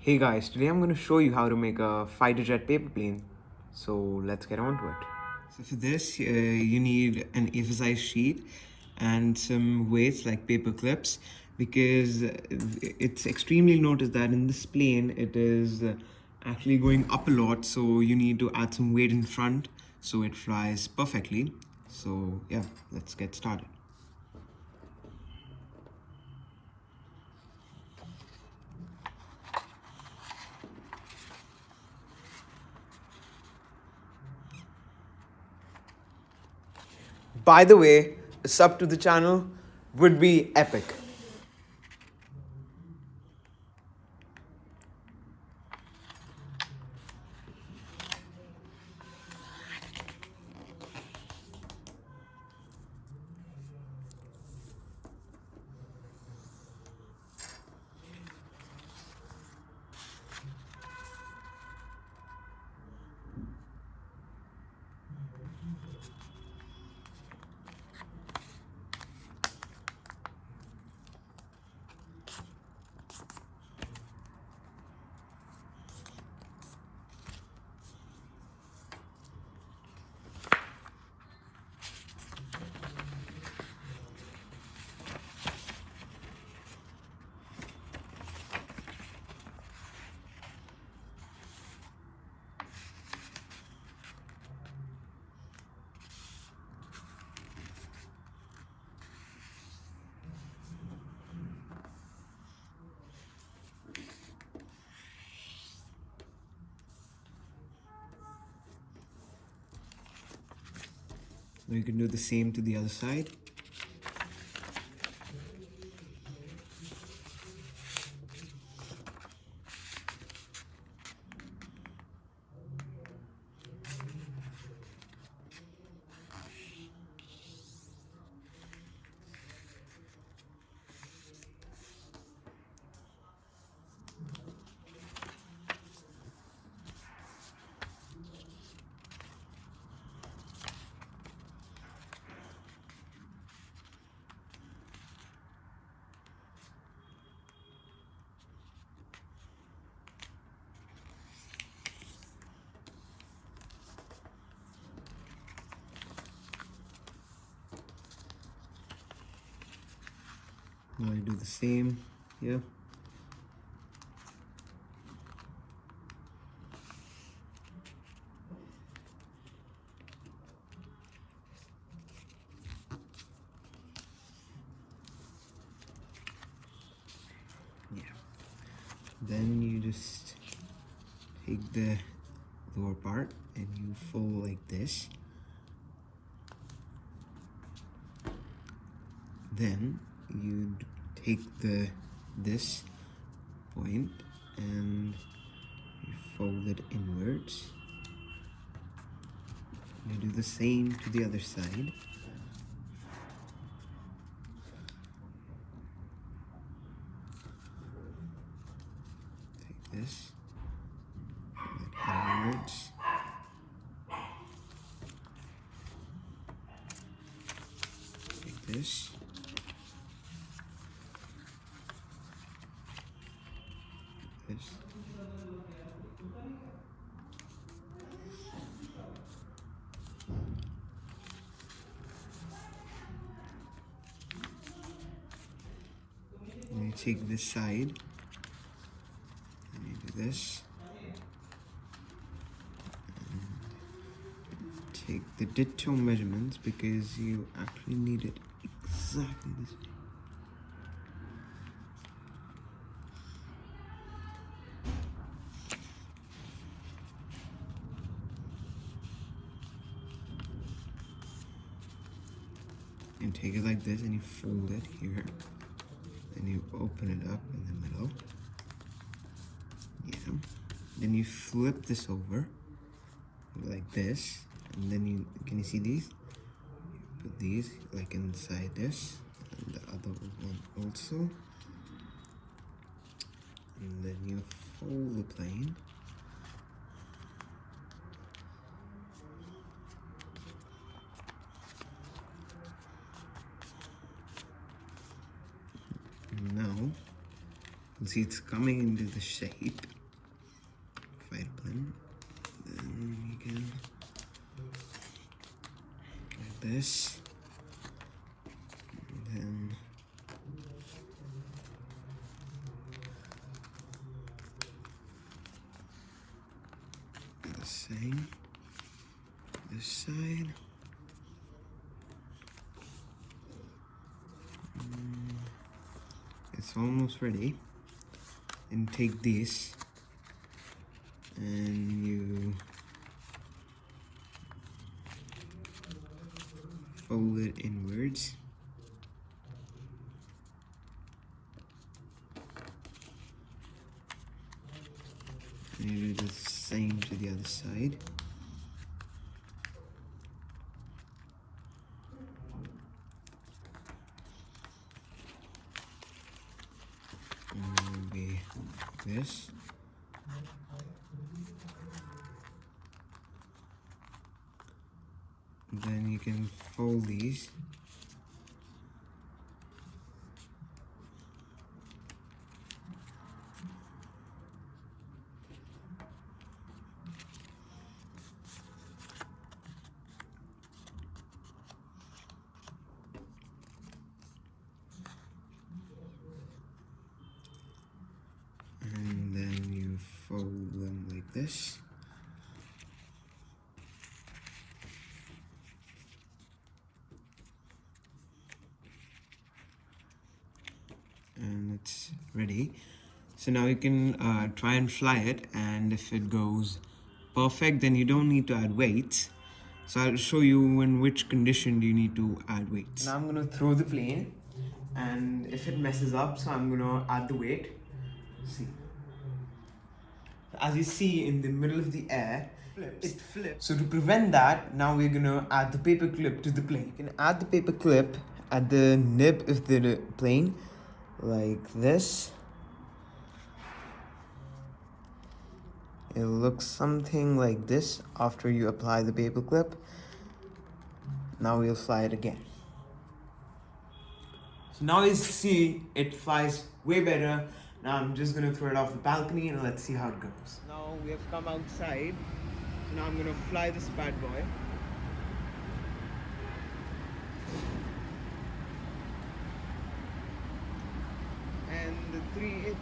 Hey guys, today I'm going to show you how to make a fighter jet paper plane. So let's get on to it. So for this, you need an A4 size sheet and some weights like paper clips, because it's extremely noticed that in this plane it is actually going up a lot, so you need to add some weight in front so it flies perfectly. So yeah, let's get started. By the way, a sub to the channel would be epic. Now you can do the same to the other side. Now you do the same here. Yeah. Then you just take the lower part and you fold like this. Then you take this point and you fold it inwards. You do the same to the other side. Take this, fold it inwards. Like this. This. And you take this side and you do this. Take the ditto measurements because you actually need it exactly this way. And take it like this and you fold it here. Then you open it up in the middle. Yeah. Then you flip this over like this. And then can you see these? Put these like inside this. And the other one also. And then you fold the plane. Now, you see it's coming into the shape. fighter plane. Then you can like this. And then the same. This side. It's almost ready. And take this and you fold it inwards. And you do the same to the other side. And it will be this. Then you can fold these. And then you fold them like this. And it's ready. So now you can try and fly it, and if it goes perfect, then you don't need to add weights. So I'll show you in which condition do you need to add weights. Now I'm gonna throw the plane, and if it messes up, so I'm gonna add the weight. See. As you see, in the middle of the air, it flips. So to prevent that, now we're gonna add the paper clip to the plane. You can add the paper clip at the nib of the plane, like this. It looks something like this after you apply the paper clip. Now we'll fly it again. So now you see it flies way better. Now I'm just gonna throw it off the balcony and let's see how it goes. Now we have come outside. So now I'm gonna fly this bad boy. And the 3 hit it.